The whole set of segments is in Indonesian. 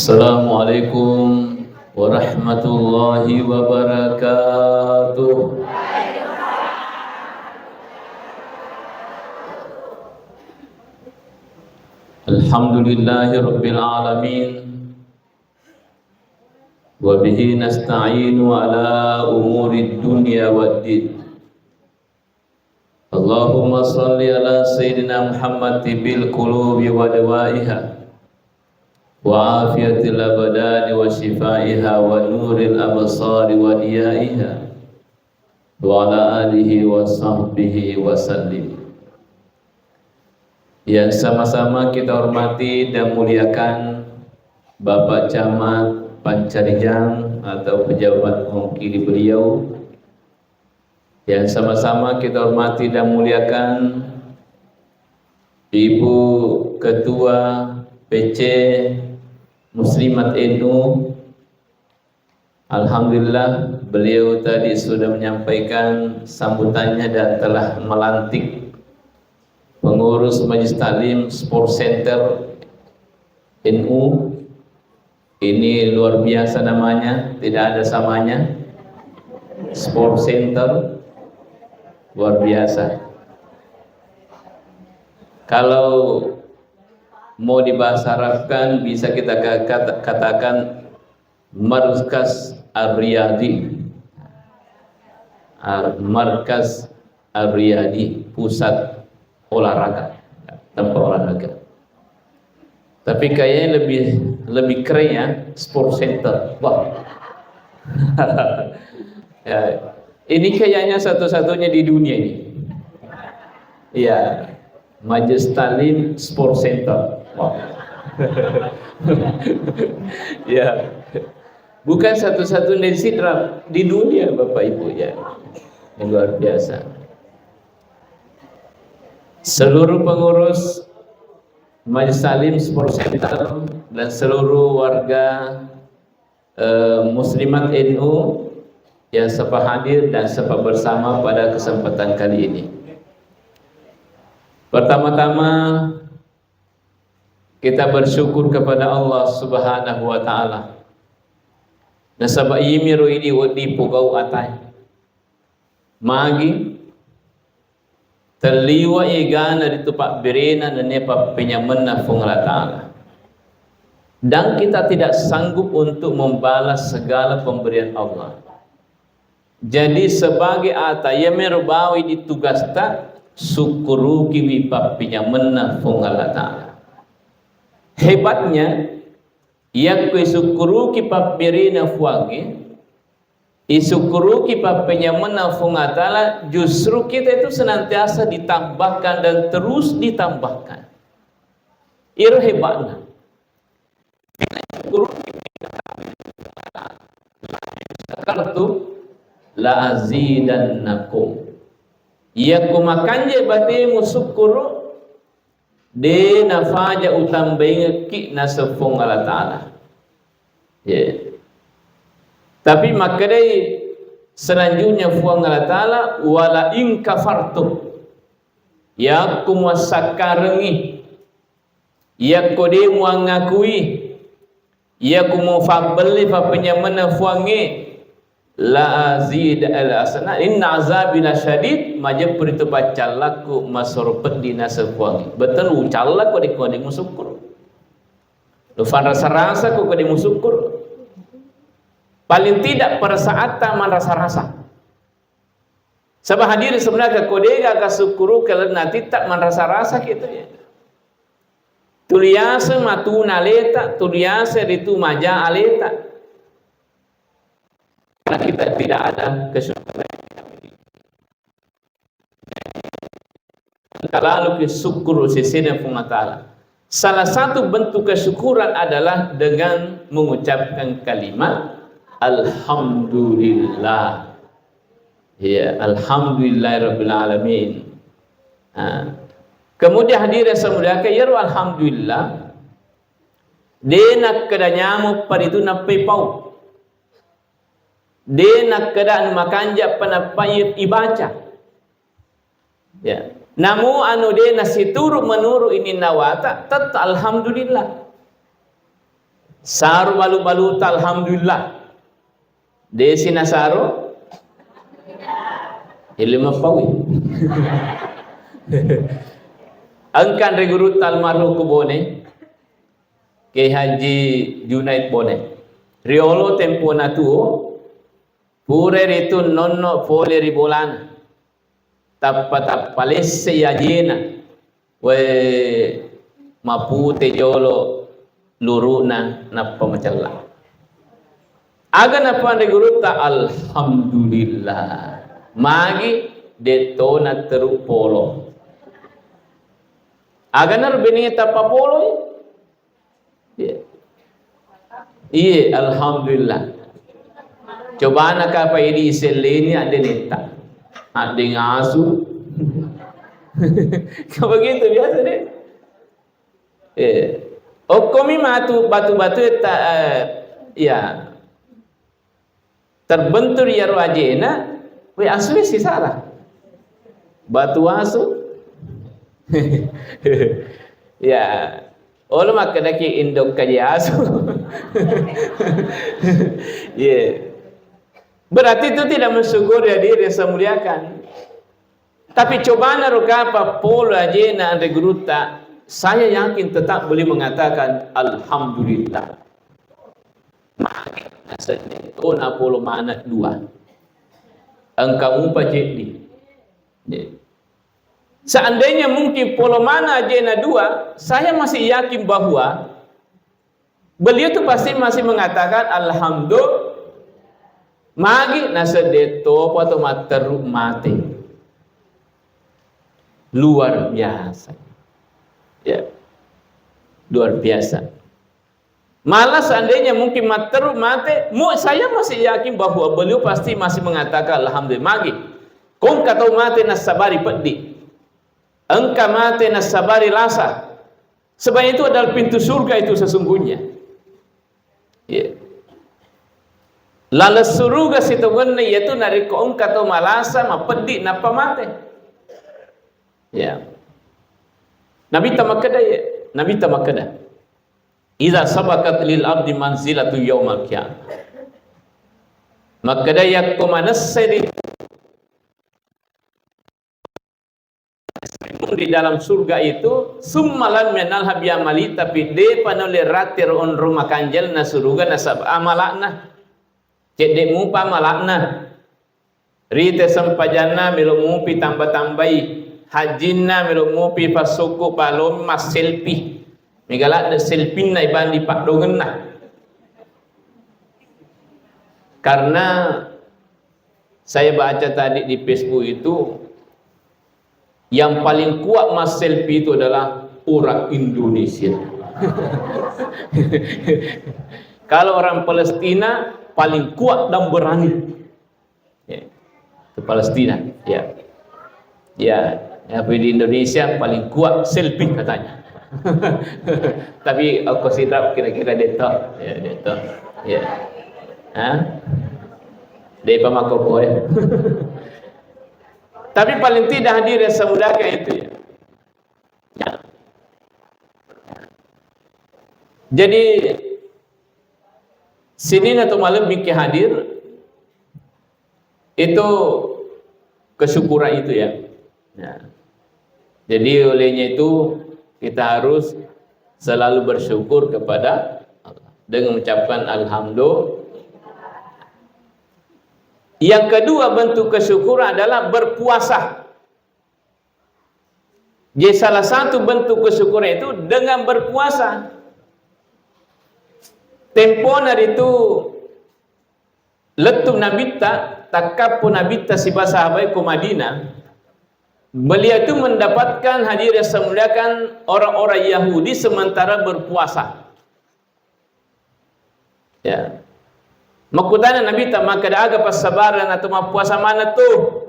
Assalamualaikum warahmatullahi wabarakatuh. Alhamdulillahi rabbil alamin. Wa bihi nasta'inu ala umuri dunya waddin. Allahumma salli ala sayyidina Muhammad bil qulubi wa dawaiha wa afiyatil abdani wa shifaiha wa nuril absari wa diyaiha wa ala alihi wa sahbihi wa sallim. Yang sama-sama kita hormati dan muliakan Bapak Camat Pancarijang atau pejabat mewakili beliau. Yang sama-sama kita hormati dan muliakan Ibu Ketua PC Muslimat NU. Alhamdulillah beliau tadi sudah menyampaikan sambutannya dan telah melantik pengurus Majelis Taklim Sport Center NU. Ini luar biasa namanya, tidak ada samanya. Sport Center luar biasa. Kalau mau dibahasa Arabkan bisa kita katakan Markaz Ar-Riyadi. Markaz Ar-Riyadi, pusat olahraga, tempat olahraga. Tapi kayaknya lebih keren ya, Sport Center. Wah. Ya, ini kayaknya satu-satunya di dunia ini. Iya, Majelis Taklim Sport Center. Wow. Ya, bukan satu-satunya di dunia Bapak Ibu ya. Yang luar biasa. Seluruh pengurus Majelis Taklim Sport Center dan seluruh warga Muslimat NU yang sempat hadir dan sempat bersama pada kesempatan kali ini. Pertama-tama kita bersyukur kepada Allah Subhanahu wa taala. Nasaba yimiru ini wadi pugau atai. Magi terliwa igana di tupak berena dan nepa penyamena fungala taala. Dan kita tidak sanggup untuk membalas segala pemberian Allah. Jadi sebagai ata ya merbawi ditugas tak syukuru kiwi papinya mena fungala taala. Hebatnya ia syukuru ki papirina fuangi isyukuru ki papinya mena fungala taala, justru kita itu senantiasa ditambahkan dan terus ditambahkan. Itu hebatnya. Kartu la azidannakum. Ia kumakanje batemu syukuru de nafaja utambainga ki nasafung Allah Ta'ala. Yeah. Tapi makadai selanjutnya fuang Allah Ta'ala wala in kafartum. Ya kumasakarengi. Ya kode muangakui. Ya kumufabeli fa penyamana fuangi. La azid al asna inna azabi lasyadid maja peritu bacalaku masurpet dina sepuangi. Betul ucalaku di kode musyukur. Lu fan rasa-rasa ku kode musyukur. Paling tidak pada saat taman rasa-rasa. Sabah hadir sebenarnya kode ga kasukuru kalau nanti tak man rasa-rasa gitu ya. Tuliasa matuna aleta, tuliasa itu maja aleta. Karena kita tidak ada kesyukuran. Kalau kesyukur sesina fungatala. Salah satu bentuk kesyukuran adalah dengan mengucapkan kalimat Alhamdulillah. Ya, Alhamdulillahirabbil alamin. Kemudian hadirin semuanya ya alhamdulillah. Denak kedanyamu paritu napai pau. Dia nak keadaan makanja panapayit ibaca. Ya. Namu anu dia nasi turu menuru ini nawata tat alhamdulillah. Saru balu-balu alhamdulillah. Desi nasaro ilmu pawi. Angkan regurut almarhum kubone ke Haji Junaid Bone. Riolo tempo natuo pure ritu nonno fole ribolana. Tappat palesse yajena we mapute jolo luruna nappa macalla. Aga napa regurutta alhamdulillah. Magi detona teru polo. Aga nar benita papolo. Iya, alhamdulillah. Coba nak apa ini seleni ada neta, ada ngasu. Kau begitu biasa deh. Okomi matu batu-batu ya terbentur ya wajena, we asu si salah. Batu asu. Ya. Olo makadaki indok kajiasu. Yeah. Berarti itu tidak mensyukur ya diri semuliakan. Tapi coba naruka apa pola ajena regruta, saya yakin tetap boleh mengatakan alhamdulillah. Maksudnya itu napolo mana dua. Engkau pacik di. Seandainya mungkin polo mana ajena dua, saya masih yakin bahwa beliau itu pasti masih mengatakan alhamdulillah. Magi nasa deto atau materu mati. Luar biasa. Ya. Luar biasa. Malah seandainya mungkin materu mati, saya masih yakin bahwa beliau pasti masih mengatakan alhamdulillah. Magi. Kung katau mati nasabari peddi. Engkau mati nasabari lasa. Sebab itu adalah pintu surga itu sesungguhnya. Ya. Lalu surga situ guna yaitu nari kong katau malasa mapedi napa mate. Ya. Nabi tamakada ya. Nabi tamakada. Iza sabakat lil abdi manzilatu yaumal qiyamah. Makada yakumanasiri di dalam surga itu summalan menal habia mali tapi de panole ratir on rumah kanjel na surga nasab amalakna. Cek mupa malakna rite sampajana melo mupi tambah-tambai hajinna melo mupi pasuku palom mas selfie migalak de selfie na iban di pak dongenna. Karena saya baca tadi di Facebook itu yang paling kuat mas selfie itu adalah orang Indonesia. Kalau orang Palestina paling kuat dan berani. Ya, ke Palestina, ya. Ya, tapi di Indonesia paling kuat selfie katanya. Tapi aku sidap kira-kira detok, ya detok. Ya. Hah? Dari pamakoko ya. Tapi paling tidak hadir yang semudahnya itu ya. Ya. Jadi Senin atau malam bikin hadir itu kesyukuran itu ya. Ya. Jadi olehnya itu kita harus selalu bersyukur kepada Allah dengan mengucapkan alhamdulillah. Yang kedua bentuk kesyukuran adalah berpuasa. Jadi salah satu bentuk kesyukuran itu dengan berpuasa. Temponar itu letup nabita takapun nabita si sahabai ke Madinah. Beliau itu mendapatkan hadir yang semuliakan orang-orang Yahudi sementara berpuasa. Ya. Makutana nabita maka ada pas sabaran atau puasa mana tuh?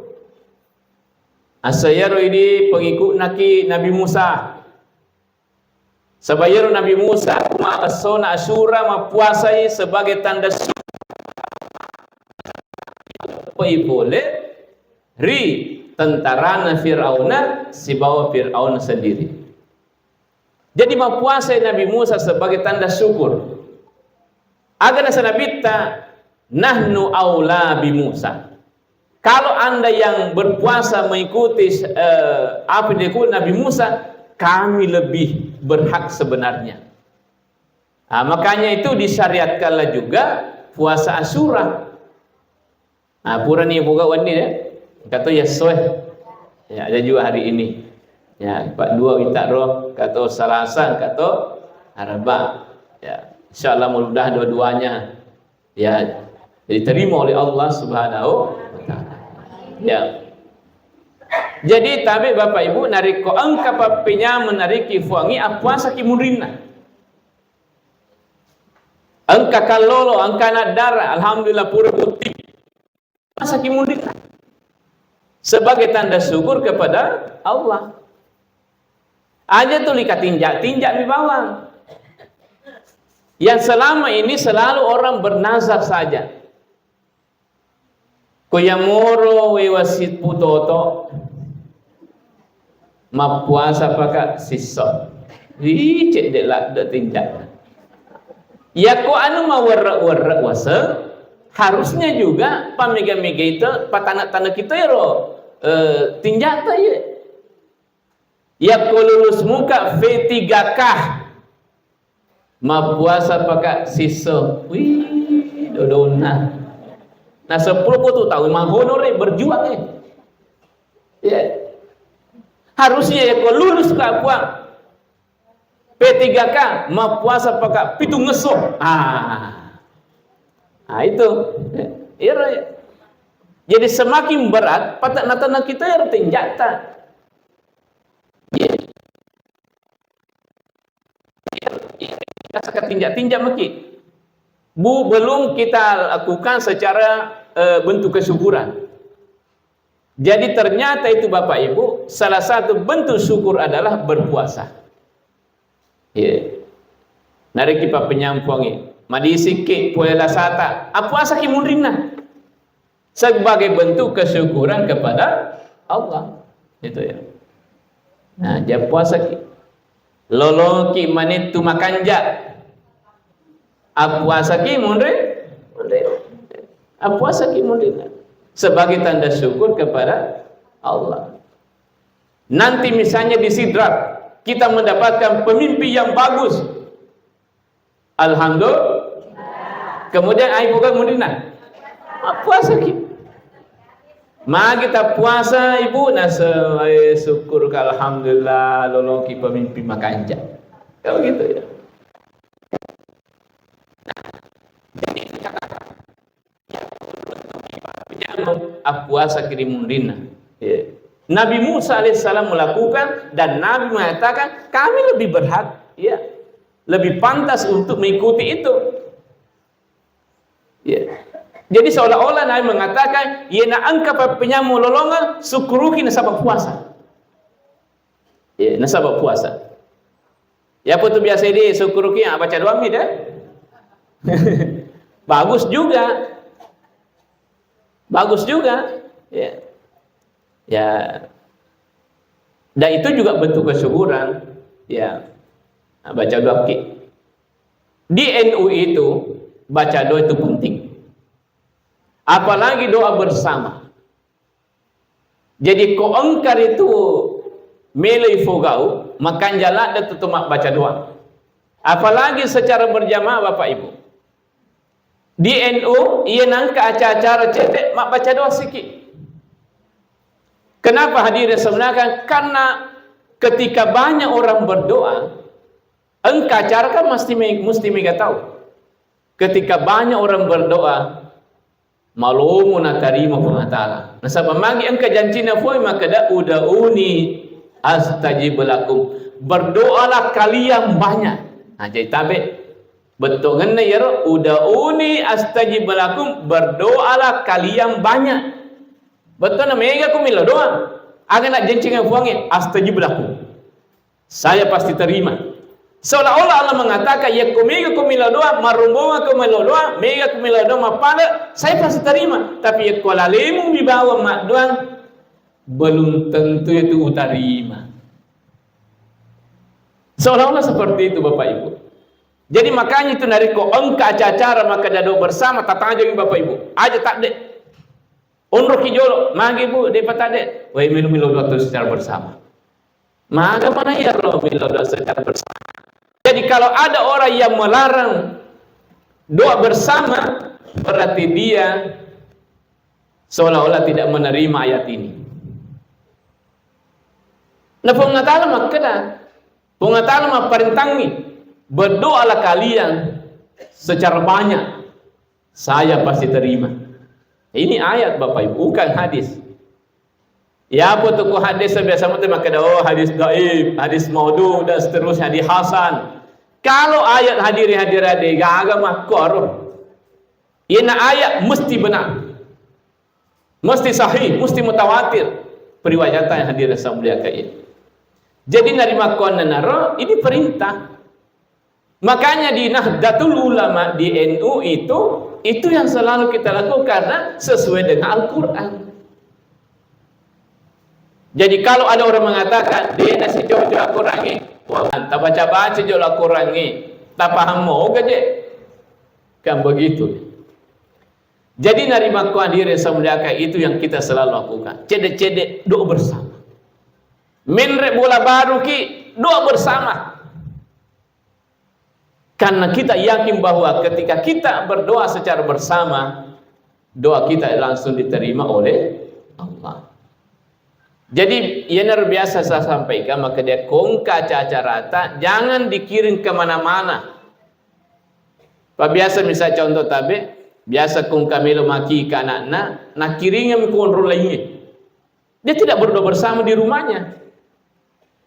Asayaro ini pengikut Nabi Musa. Sabayaro Nabi Musa ma'asona asyura mapuasai sebagai tanda boleh ri tentarana Fir'auna si bawa Fir'aun sendiri. Jadi mapuasai Nabi Musa sebagai tanda syukur. Agana sanabita nahnu aula bi Musa. Kalau Anda yang berpuasa mengikuti apa yang dilakukan Nabi Musa, kami lebih berhak sebenarnya. Nah, makanya itu disyariatkanlah juga puasa Asyura. Nah, pura ni buka wani ya. Kata ya soh. Ya, ada juga hari ini. Ya, Pak dua minta roh, kata Selasa, kata Araba. Ya, insyaallah mudah dua-duanya ya diterima oleh Allah Subhanahu wa taala. Ya. Jadi tabe Bapak Ibu nariko angka papinya menariki fuangi puasa kimurina. Angka kalolo, angka nadara, alhamdulillah pura putih. Puasa kimurina. Sebagai tanda syukur kepada Allah. Aja tuh lika tinjak di bawah. Yang selama ini selalu orang bernazar saja. Koyamoro wewasit putoto. Ma puasa pakai sisa. Cek dek lah dek tinjak. Ya ko anu ma warra wasa. Harusnya juga pamega-mega itu patana-tana kita ya tinjata ya. Ya ko lulus muka V3K. Ma puasa pakai sisa. Wih, dodona. Nah 10 tahun mah honor berjuang ya. Ya. Harusnya ya ko lulus ke puang. P3K ma puasa pakai pitu ngeso. Nah itu. Ya. Jadi semakin berat patana-tana kita ya tinjata. Ya. Kita sekat tinjak maki. Belum kita lakukan secara bentuk kesyukuran. Jadi ternyata itu Bapak Ibu, salah satu bentuk syukur adalah berpuasa. Ya. Nari kipa penyampungi, madisiki puela sata, puasa kimurina. Sebagai bentuk kesyukuran kepada Allah. Itu ya. Nah, dia puasa ki. Lolo ki manitu makanja. Puasa ki munre. Puasa ki munre. Sebagai tanda syukur kepada Allah. Nanti misalnya di sidrat kita mendapatkan pemimpi yang bagus. Alhamdulillah. Kemudian ai bukan mundina. Puasa ki. Ma kita puasa ibu nasa syukur alhamdulillah loloki pemimpi makanja. Kalau gitu ya. Puasa kirimundina. Ya. Nabi Musa alaihissalam melakukan dan Nabi mengatakan kami lebih berhak, ya, lebih pantas untuk mengikuti itu. Ya. Jadi seolah-olah Nabi mengatakan, "Yena angka penyamu lolongan syukuruki nasabah puasa." Ya, nasabah puasa. Ya putu biasa ini syukuruki baca doa mi dah. Bagus juga. Bagus juga. Ya. Ya. Dan itu juga bentuk kesyukuran. Ya. Nah, baca doa ki. Di NU itu baca doa itu penting. Apalagi doa bersama. Jadi ko engkar itu melei fogau makan jalan dan tutup baca doa. Apalagi secara berjamaah Bapak Ibu. Di NU ia nangka acara-acara cetek mak baca doa sikit. Kenapa hadirin sebenarnya? Karena ketika banyak orang berdoa, engkau acara kan mesti mereka tahu. Ketika banyak orang berdoa, malumu na tarima pengatala. Nasabah magi engkau janjina foi maka da udauni astajib lakum. Berdoalah kalian banyak. Nah jadi tabe betul ngene ya udauni astajib lakum, berdoalah kalian banyak. Betul na mega kumila doa. Aga nak janjina fuangi astajib lakum. Saya pasti terima. Seolah-olah Allah mengatakan ya kumila doa, marumbonga kumila doa, mega kumila doa mapala, saya pasti terima. Tapi ya kalau lemu di bawah mak doang, belum tentu itu terima. Seolah-olah seperti itu Bapak Ibu. Jadi makanya itu nariko engka acara maka dado bersama tatang aja bapak ibu aja tak dek unruh kijolo magi bu depa tak dek wai milu doa secara bersama maka mana ya lo milu doa secara bersama. Jadi kalau ada orang yang melarang doa bersama berarti dia seolah-olah tidak menerima ayat ini. Nah pengatala makna pengatala perintangi berdoalah kalian secara banyak, saya pasti terima. Ini ayat bapak ibu, bukan hadis. Ya apa tuh hadis biasa mesti maka oh hadis dhaif, hadis maudhu dan seterusnya hadis hasan. Kalau ayat hadir gak makor. Ini ayat mesti benar, mesti sahih, mesti mutawatir. Periwayatan yang hadir mulia kayak. Jadi dari makon naro ini perintah. Makanya di Nahdlatul Ulama di NU itu yang selalu kita lakukan karena sesuai dengan Al-Quran. Jadi kalau ada orang mengatakan dia nasi jauh kurangi, tak baca jauh kurangi, tak paham mau gaje, kan begitu. Jadi narima kuadiri semuliakan itu yang kita selalu lakukan. Cedek doa bersama. Minre bola baru ki doa bersama. Karena kita yakin bahwa ketika kita berdoa secara bersama, doa kita langsung diterima oleh Allah. Jadi yang biasa saya sampaikan, maka dia kongka caca rata, jangan dikirim kemana-mana. Pak biasa misalnya contoh tabe, biasa kongka melo maki ke anak-anak, nak kirimnya kontrol lainnya. Dia tidak berdoa bersama di rumahnya.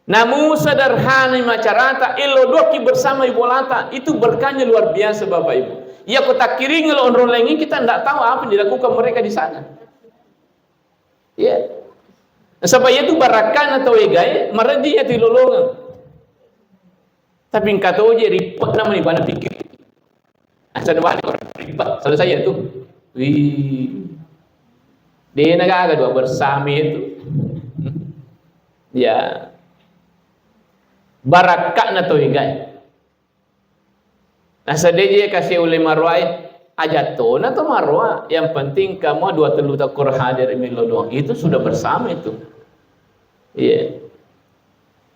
Namun sederhana macarata ilo doki bersama ibu lata itu berkahnya luar biasa bapak ibu. Ya kota kiri ngelondron lagi kita tidak tahu apa yang dilakukan mereka di sana. Ya, sebab itu barakan atau egai meredinya di lolongan. Tapi kata oje ribet namanya mana pikir. Asal balik orang ribet selesai itu. Wih, dia negara dua bersama itu. Ya. Barakak na to higay. Nasa DJ kasih oleh marwai ajato na to marwa. Yang penting kamu dua telu takur hadir imilo doang. Itu sudah bersama itu. Iya.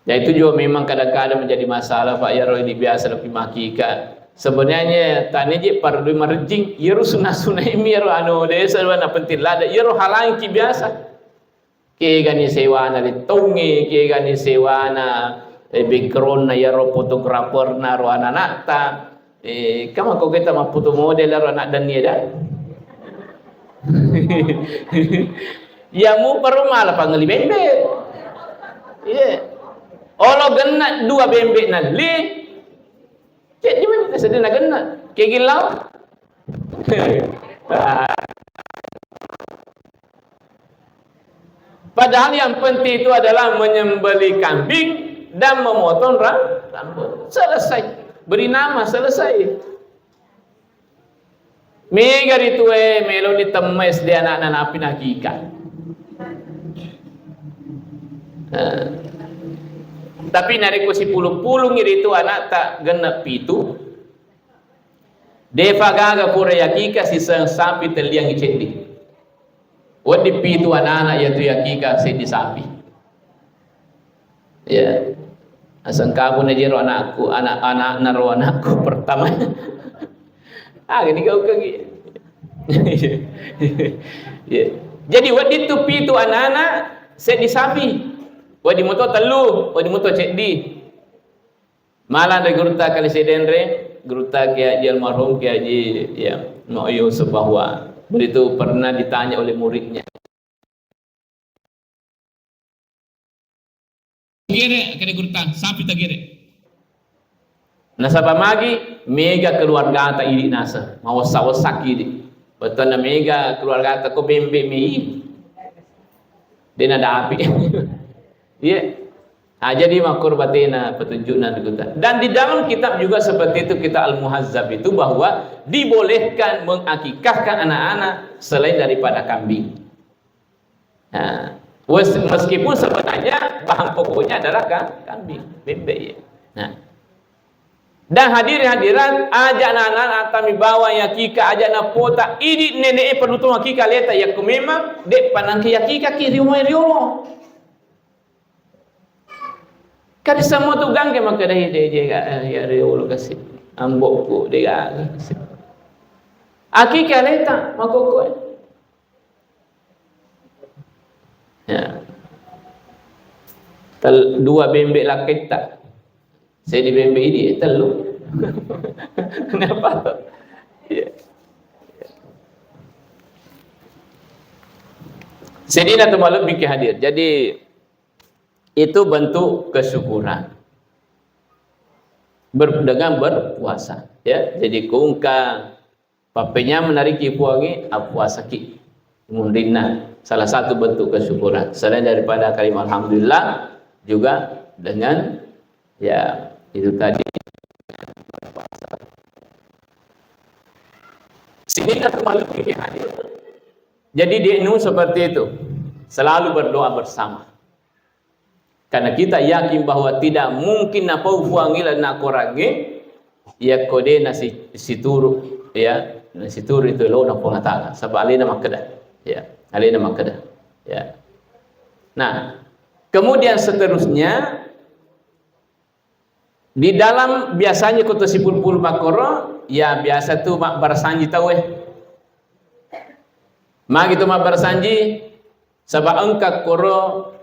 Ya itu juga memang kadang-kadang menjadi masalah Pak Yaro ini biasa lebih makika. Sebenarnya tani je pardu marjing yero sunah imi yero anu desa wana penting lada yero halang ki biasa. Ke gani sewana litongi, ke gani sewana background na yaro fotografer na ro anak ta kama ko kita maputo model ro anak dan niya dah ya mu parumala pangali bembe iya olo genna dua bembe na li cek di mana sedih na genna ke gilau padahal yang penting itu adalah menyembelih kambing dan memotong rambut. Selesai. Beri nama, selesai. Mega itu melo ni temes dia anak-anak api hakikat. Tapi nariku si puluh-puluh ngiri itu anak tak genep itu. Deva gaga pura yakika si sapi teliang icedi. Wadi pitu anak-anak yaitu yakika si di sapi. Ya. Asal kamu najero anakku, anak-anak naro anakku pertama. Gini kau kaki. Jadi wadi tu pitu anak-anak set di sapi. Wadi moto telu, wadi moto cek di. Malah dari geruta kali sedenre, geruta kia ji almarhum kia ji ya mau Yusuf bahwa begitu pernah ditanya oleh muridnya. Gere kene gurta sapi ta gere. Nasaba magi mega keluarga ta ini nasa mau sawasak ini. Betul na mega keluarga ta ko bembe mi. Dena ada api. Iya. Nah, jadi makur batina petunjukna kita. Dan di dalam kitab juga seperti itu kita Al-Muhazzab itu bahwa dibolehkan mengakikahkan anak-anak selain daripada kambing. Nah, meskipun sebenarnya bahan pokoknya adalah kambing, bebek ya. Nah, Dan hadirin-hadirat ajak anak-anak tami bawa yakika ajak na pota ini nenek perlu tu yakika leta ya kumema dek panang ki yakika kiri umai riolo. Kali semua tu gang ke maka dah je ya riolo kasih ambok ku dia kasih. Akika leta makoko. Ya. Dua bembek lakit tak. Saya di bembek ini telu. Kenapa tu? Ya. Sedina tu malam bikin hadir. Jadi itu bentuk kesyukuran. Dengan berpuasa. Ya. Jadi kungka papenya menariki puangi puasa ki. Mundina salah satu bentuk kesyukuran. Selain daripada kalimat alhamdulillah juga dengan ya itu tadi berpuasa. Sini nak makhluk ini hadir. Jadi dia nu seperti itu. Selalu berdoa bersama. Karena kita yakin bahwa tidak mungkin nak puangilan nak korangi ya kode nasi situru ya nasi turu itu lo nak pengatakan sebab alina makadah ya alina makadah ya. Nah kemudian seterusnya di dalam biasanya kota sipul-pul makoro ya biasa tu mak bersanji tahu mak itu mak bersanji sebab engkak koro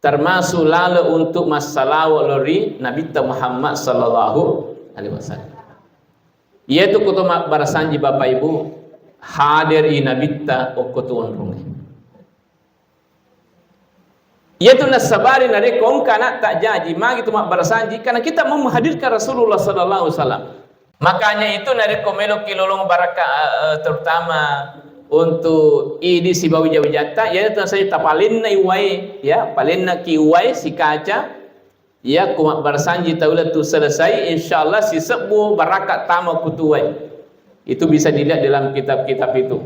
termasuk lalu untuk masalah lori Nabi Muhammad sallallahu alaihi wasallam. Yaitu kota mak bersanji Bapak Ibu hadir i Nabi ta okutuan rungi. Yaitu nasabari nare kong kana tak jaji magi tu mak bersanji karena kita mau menghadirkan Rasulullah sallallahu alaihi wasallam. Makanya itu nare komelo kilolong baraka terutama untuk idi si bawi jawajata ya itu saya tapalin na iwai ya palin na ki iwai si kaca ya ku mak bersanji taula tu selesai insyaallah si sebu barakat tama kutuai. Itu bisa dilihat dalam kitab-kitab itu.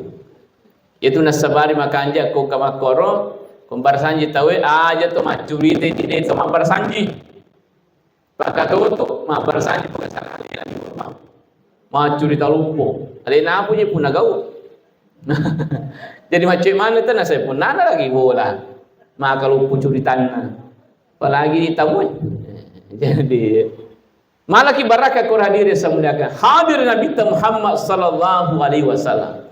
Itu nasabari makanja kong kamakoro kumbar sanji tahu aja tu mak curi tadi tu mak bersanji. Pakai tu mak bersanji pakai sekali lagi mak curi talumpo. Ada nak punya pun nagau. Jadi macam mana tu nak saya pun nana lagi bola. Mak kalau pun curi tanah. Apalagi tamu. Jadi malah ki barakah Quran hadir semuliakan. Hadir Nabi Muhammad sallallahu alaihi wasallam.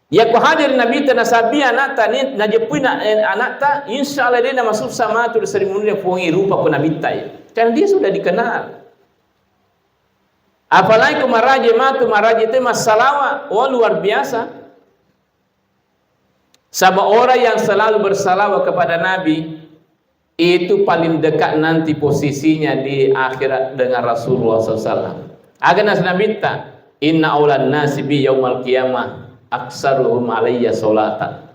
Ya ku hadir Nabi ta nasabi anak ta ni najepui anak ta insyaallah dia masuk sama tu seremoni dia puangi rupa ku Nabi ta. Kan dia sudah dikenal. Apalagi ku maraje itu masalah luar biasa. Sebab orang yang selalu bersalawat kepada Nabi itu paling dekat nanti posisinya di akhirat dengan Rasulullah SAW. Agar Nabi ta inna aulan nasi bi yaumal qiyamah aksaruhum alayya solatan.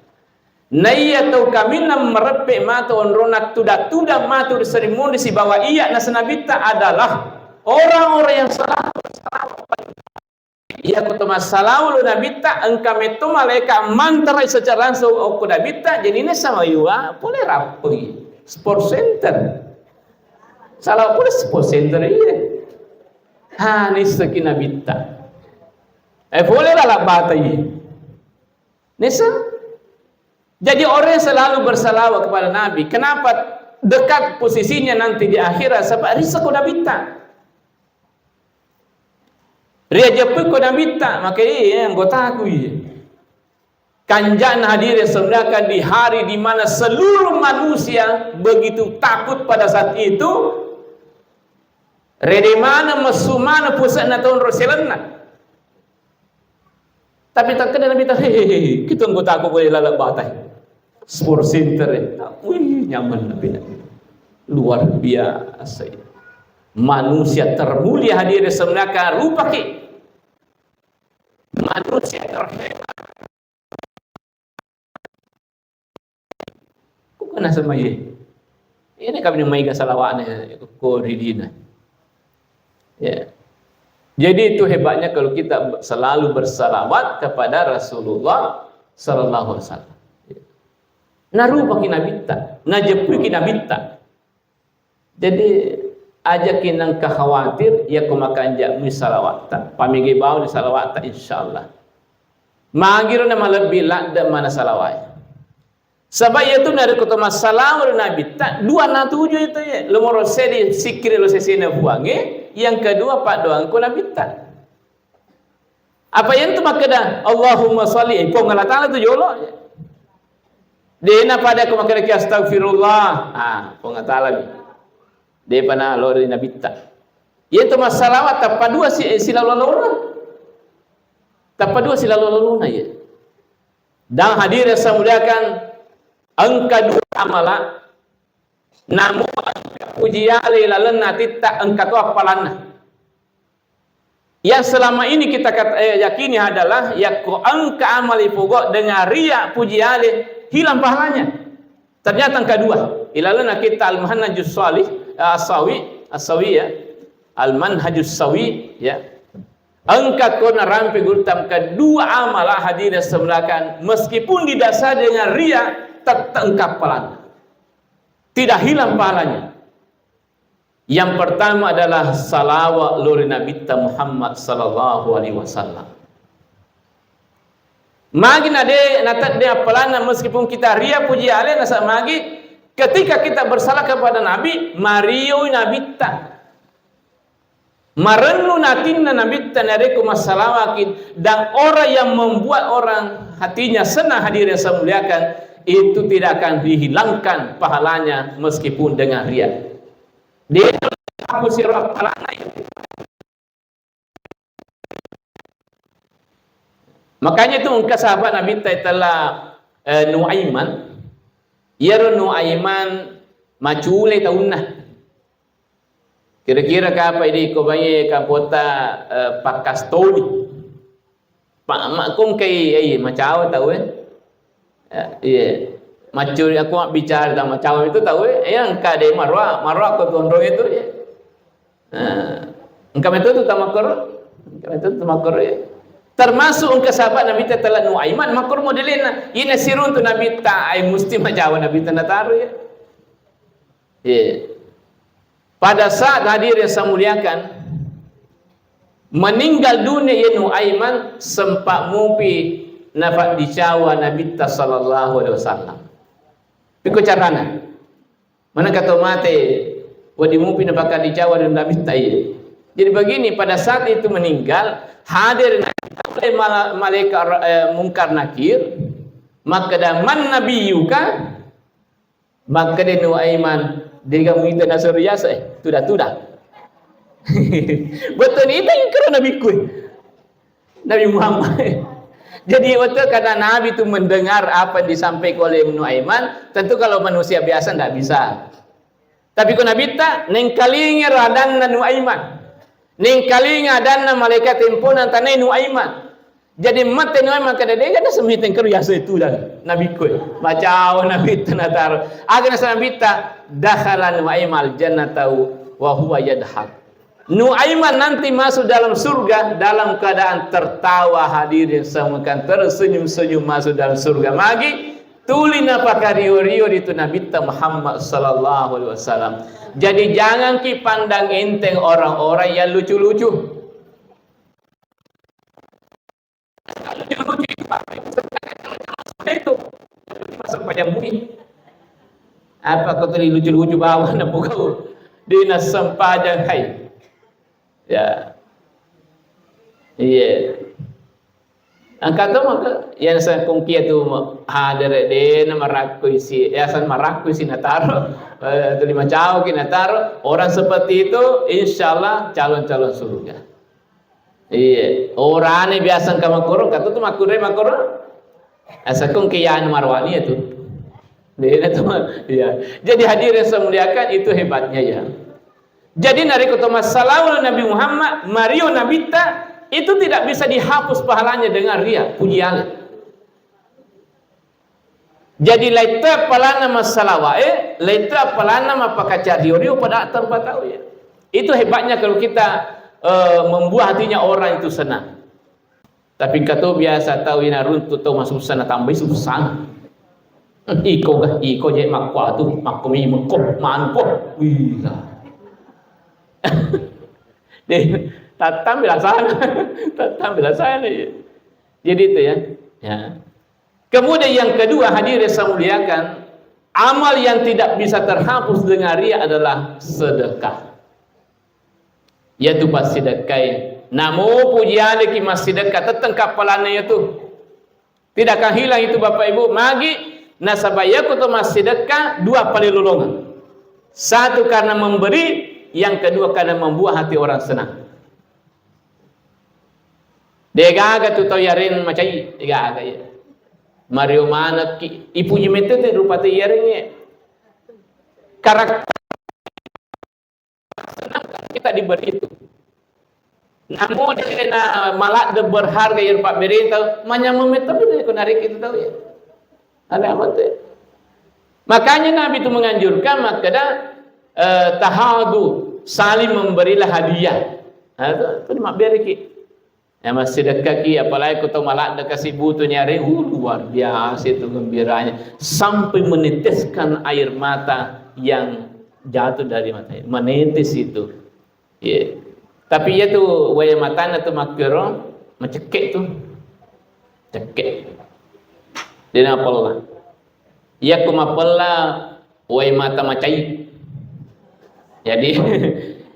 Naya tau kami nam merepek mata onronak tudak mata di seremoni si bahwa iya nasanabita adalah orang-orang yang salah bersalawat. Iya kata masalah lu nabita engkau itu malaikat mantra secara langsung aku nabita jadi ini sama yuwa boleh rapi sport center. Salah boleh sport center iya. Ha ni sekin nabita. Boleh lah bata iya. Nisa. Jadi orang yang selalu bersalawat kepada Nabi, kenapa dekat posisinya nanti di akhirat? Sebab risiko Nabi tak. Ria jepu ko Nabi tak, maka yang anggota aku iya. Kanjaan hadir sebenarnya di hari di mana seluruh manusia begitu takut pada saat itu. Rede mana mesumana pusat na tahun Rasulullah. Tapi tak kena Nabi tak hehehe kita anggota aku boleh lalak batai. Sport center wih nyaman Nabi luar biasa. Manusia termulia hadir sebenarnya rupa ki. Manusia terhebat. Kok kena sama ye? Ini kami maiga salawatnya ko ridina. Ya. Jadi itu hebatnya kalau kita selalu bersalawat kepada Rasulullah sallallahu alaihi wasallam. Narupa ki nabita, najepu ki nabita. Jadi aja kinang khawatir ya ko makanja mi salawat pamigi baw ni salawat insyaallah magiro na malebih lakda mana salawat sebab itu dari kota masalah nabi tak 267 itu ya lumoro sedi sikri lo sesina buange yang kedua pak doang ko nabi tak apa yang tu makada Allahumma shalli ko ngala taala tu jolo dena pada ko makada ki astagfirullah ko ngata lagi de pana lori nabi tak yang tu masalah tak dua sila lolona tak dua sila lolona ya dan hadir yang saya muliakan angka dua amala namun ujian lalan nanti tak angka tu apalan yang selama ini kita yakini adalah ya ko angka amal ipugok dengan riak puji ale hilang pahalanya ternyata angka dua ilalana kita al-manhajus salih asawi ya al-manhajus sawi ya angkat kona rampe gurtam kedua amalah hadirin semelakan meskipun didasar dengan ria tetap engkap pahalanya tidak hilang pahalanya yang pertama adalah salawat lori Nabi Muhammad sallallahu alaihi wasallam magi nade natat dia pelana meskipun kita ria puji ale nasa magi ketika kita bersalah kepada Nabi mario Nabi tak marennu natinna Nabi tak nareku masalawakin dan orang yang membuat orang hatinya senang hadir yang saya muliakan itu tidak akan dihilangkan pahalanya meskipun dengan ria dia hapus pahalanya makanya itu ungkap sahabat Nabi telah Nuaiman Yaro Nuaiman macule taunah kira-kira apa ini ko baye kapota pakastoni pak makum kai macau tahu iya macuri aku mak bicara tentang macau itu tahu yang kade marwa ko tondong itu ya engkau itu tamakor ya termasuk ungkap sahabat Nabi telah Nuaiman makor modelina ini sirun tu Nabi ta ai mesti majawa Nabi tanda taruh ya pada saat hadir yang saya muliakan meninggal dunia ya Nuaiman sempat mumpi nafak dicawa Nabi sallallahu alaihi wasallam piko carana mana kata mate wadi mumpi nafak dicawa dan Nabi tai jadi begini pada saat itu meninggal hadir oleh malaikat mungkar nakir maka man nabiyuka maka dia Nuaiman dia kamu itu nasuriya tudah betul itu yang kira Nabi Nabi Muhammad jadi betul karena Nabi itu mendengar apa yang disampaikan oleh Nuaiman tentu kalau manusia biasa tidak bisa tapi kalau Nabi tak nengkalinya radanna Nuaiman nengkalinya adanna malaikat temponan tanai Nuaiman jadi mate Nuaiman kada dia kada semiten keru yasa itu dah Nabi macau Nabi tenatar agar Nabi tak dakhala Nuaiman jannata wa huwa yadhak Nuaiman nanti masuk dalam surga dalam keadaan tertawa hadirin semukan tersenyum-senyum masuk dalam surga magi tulina pakariyo-riyo itu Nabi Muhammad sallallahu alaihi wasallam jadi jangan ki pandang enteng orang-orang yang lucu-lucu itu masuk pada mumi apa kau tadi lucu-lucu bawah nak pukau dina sempajang hai ya iya angkat tu maka yang saya kongkia tu hadir de nama rakuisi yasan marakuisi nataro tu lima jauh kita nataro orang seperti itu insyaallah calon-calon surga iya orang ni biasa kamakoro kata tu makuro asa kongkian marwani itu dia tu ya jadi hadirin saya muliakan itu hebatnya ya jadi dari kota masalah Nabi Muhammad Mario Nabita itu tidak bisa dihapus pahalanya dengan ria pujian jadi laita palana masalah laita palana mapakacariori pada tempat tahu ya itu hebatnya kalau kita membuat hatinya orang itu senang tapi kata biasa tahu ina runtut tahu masuk sana tambah susah iko je makwa tu makumi mekop manpo wih Dia tatam bila sana, tatam bila sana. Jadi itu ya. Ya. Kemudian yang kedua, hadirin saya muliakan, amal yang tidak bisa terhapus dengan riya adalah sedekah. Yaitu pas sedekah. Namo pujian ki mas sedekah teteng kapalane itu. Tidak akan hilang itu Bapak Ibu. Magi nasabaya kutu mas sedekah dua kali lulungan. Satu karena memberi, yang kedua karena membuat hati orang senang. Degaga tu tau yarin macai, degaga ya. Mario mana ki ipu jemete tu rupa tu yarinnya. Karakter senang kita diberi itu. Namun dia malak de berharga yang Pak Beri tahu, manyam tapi dia narik itu tahu ya. Ada apa tu? Makanya Nabi itu menganjurkan makanya tahadu, saling memberilah hadiah. Itu mak Beri ki. Ya masih dekat ki, apalagi kau tahu malak de kasih butuh nyari, luar biasa itu gembiranya, sampai meneteskan air mata yang jatuh dari matanya, menetes itu. Yeah. Tapi ya tu waya matanya tu makero mencekik tu, cekik. Dia apa lah? Ya kumapela waya mata macai. Jadi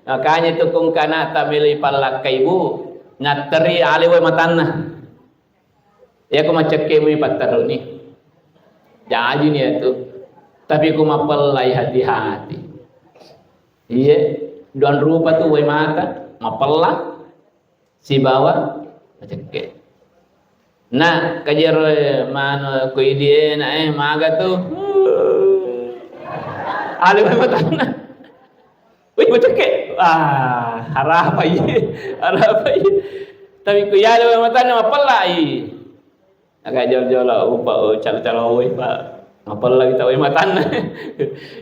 makanya tu kung kana tamili palakai bu. Nateri ale waya matana. Ya kumacekik waya pataru ni. Jadi ni itu. Tapi kumapelai hati-hati. Iya, don rupa tu waya mata. Mapella si bawah macekek. Nah, kajar mana koi dia na maga tu. Ale matana. Wih macekek. Harap ai. Tapi ku ya ale matana mapella ai. Agak jol-jol upa calo-calo wih Pak. Mapella kita wih matana.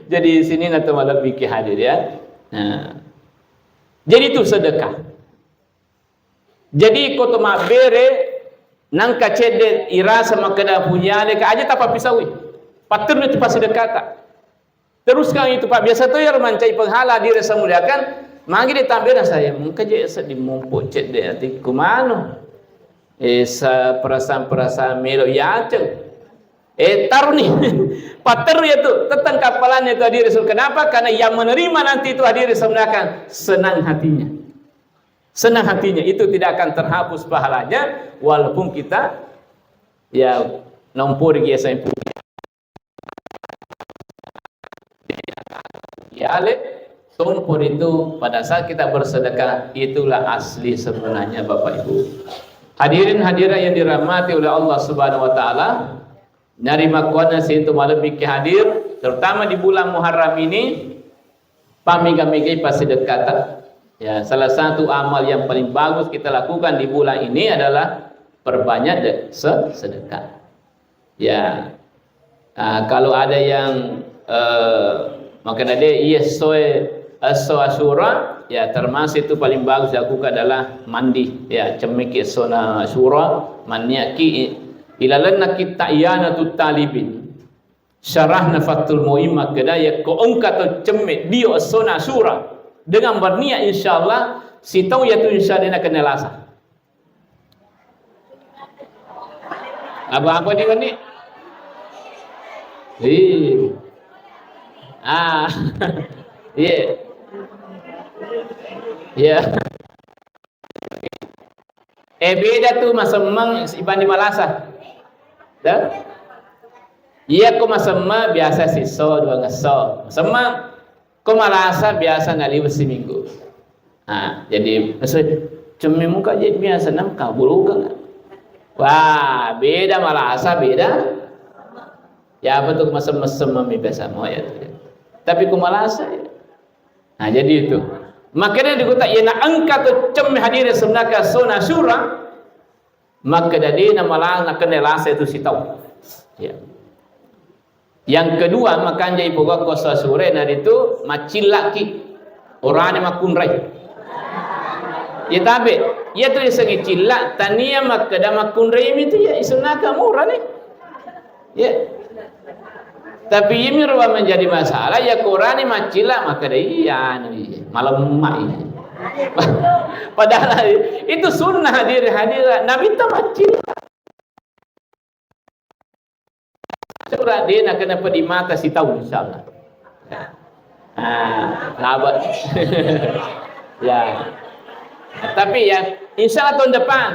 Jadi sini na tu malah fikih hadir ya. Nah, jadi itu sedekah. Jadi kau tu mak bere nang kacede irasa makada punya leka aja tak apa pisawi. Patur itu pas sedekah tak. Teruskan itu Pak biasa tu ya mancai penghala diri semuliakan. Magi dia tampil saya mengkaji sedih mumpuk ced dia nanti kumano. Sa perasaan melo ya ceng. Taruh nih, pater ya tuh, tentang kapalannya itu hadir Rasul. Kenapa? Karena yang menerima nanti itu hadir Rasul akan senang hatinya. Senang hatinya, itu tidak akan terhapus pahalanya, walaupun kita ya nompur biasa yang ya tumpur itu pada saat kita bersedekah itulah asli sebenarnya Bapak Ibu. Hadirin hadirat yang dirahmati oleh Allah Subhanahu Wa Taala. Narima kuana sintu malam biki hadir, terutama di bulan Muharram ini, pamiga-miga pasti dekat. Ya, salah satu amal yang paling bagus kita lakukan di bulan ini adalah perbanyak sedekah. Ya, kalau ada yang makanya dia so Asyura, ya termasuk itu paling bagus dilakukan adalah mandi. Ya, cemiki sona Asyura, maniaki ilalanna kita iyanatu talibin syarahna fatul muhimmat kedaya ko engka to cemik dio sona Asyura dengan berniat insyaallah si tahu ya tu insyaallah kena lasa. Apa di ni? Ya. Beda tu masemang ibani malasa. Dah? Iya ko masema biasa siso dua ngeso. Masema ko malasa biasa naliw seminggu. Jadi cumi muka je biasa nam kabul ka. Wah, beda malasa beda. Ya betul masem-masem biasa mo ya. Tapi ko malasa ya. Jadi itu. Makanya dikata yana angka tu cem hadir sebenarnya sona Asyura. Maka dari nama lang kena lasa itu si tahu. Ya. Yang kedua makan jadi pokok kosa sore nari itu macilaki orang yang makunrai. Ya tapi ya tu segi cilak tania makada makunrai itu ya isunaka murah nih. Ya. Tapi ini rupa menjadi masalah ya Quran macilak makada iya nih malam mai. Padahal itu sunnah hadir Nabi tamacil. Surah dia nak kena di mata si tahu insyaallah. Sahabat. Ya. Tapi ya insyaallah tahun depan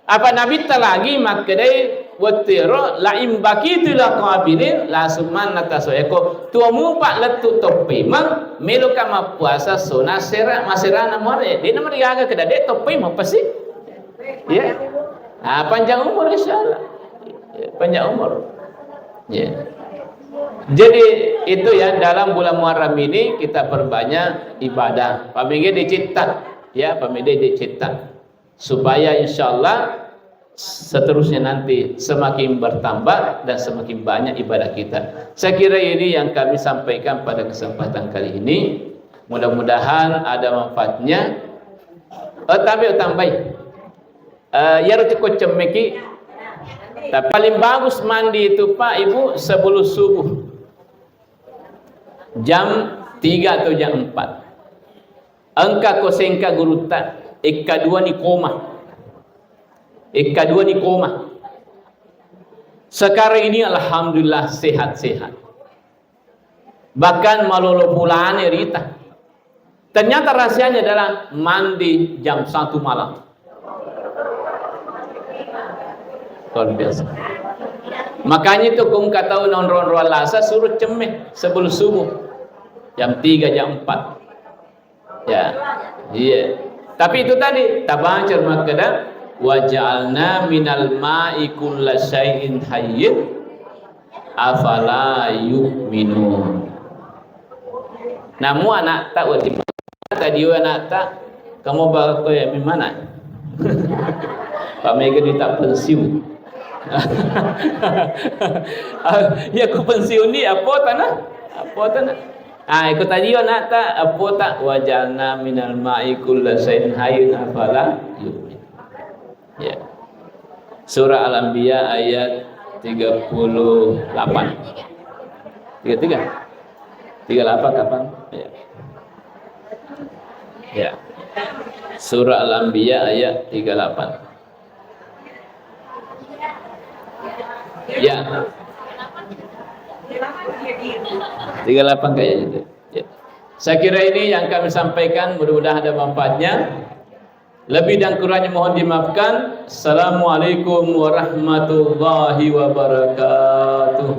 apa Nabi tak lagi makadai watiro la imbakitu la qabilin la summan natasoeko tua mumpak letu topi mang melo kama puasa sona sera masirana more dia nama dia agak kedade topi mang pasti ya panjang umur insyaallah ya, panjang umur ya. Jadi itu ya dalam bulan Muharram ini kita perbanyak ibadah paminggi dicipta ya paminggi dicipta supaya insyaallah seterusnya nanti semakin bertambah dan semakin banyak ibadah kita. Saya kira ini yang kami sampaikan pada kesempatan kali ini. Mudah-mudahan ada manfaatnya. Tapi tambahin. Ya cukup cemeki. Tapi paling bagus mandi itu Pak Ibu sebelum subuh. Jam 3 atau jam 4. Engka kosengka guruta. Eka 2 ni koma. Eka 2 ni koma. Sekarang ini alhamdulillah sehat-sehat. Bahkan malolo pulane rita. Ternyata rahasianya adalah mandi jam 1 malam. Luar biasa. Makanya itu kung kataw non-ron lasa suruh cemeh sebelum subuh. Jam 3, jam 4. Ya. Iya. Tapi itu tadi tabacar makada waja'alna minal ma'i kulla syai'in hayyin afala yu'minun. Namu anak tak wati tadi anak tak kamu bakal ya mana? Pak Mega dia tak pensiun. Ya aku pensiun ni apa tanah? Apa tanah? Ikut tadi nak tak apa tak wajalna minal ma'i kulla syai'in hayyun afala yu'min. Ya. Surah Al-Anbiya ayat 38. 33. 38 kapan? Ya. Ya. Surah Al-Anbiya ayat 38. Ya. 38 kayaknya itu. Ya. Saya kira ini yang kami sampaikan, mudah-mudahan ada manfaatnya. Lebih dan kurangnya mohon dimaafkan. Assalamualaikum warahmatullahi wabarakatuh.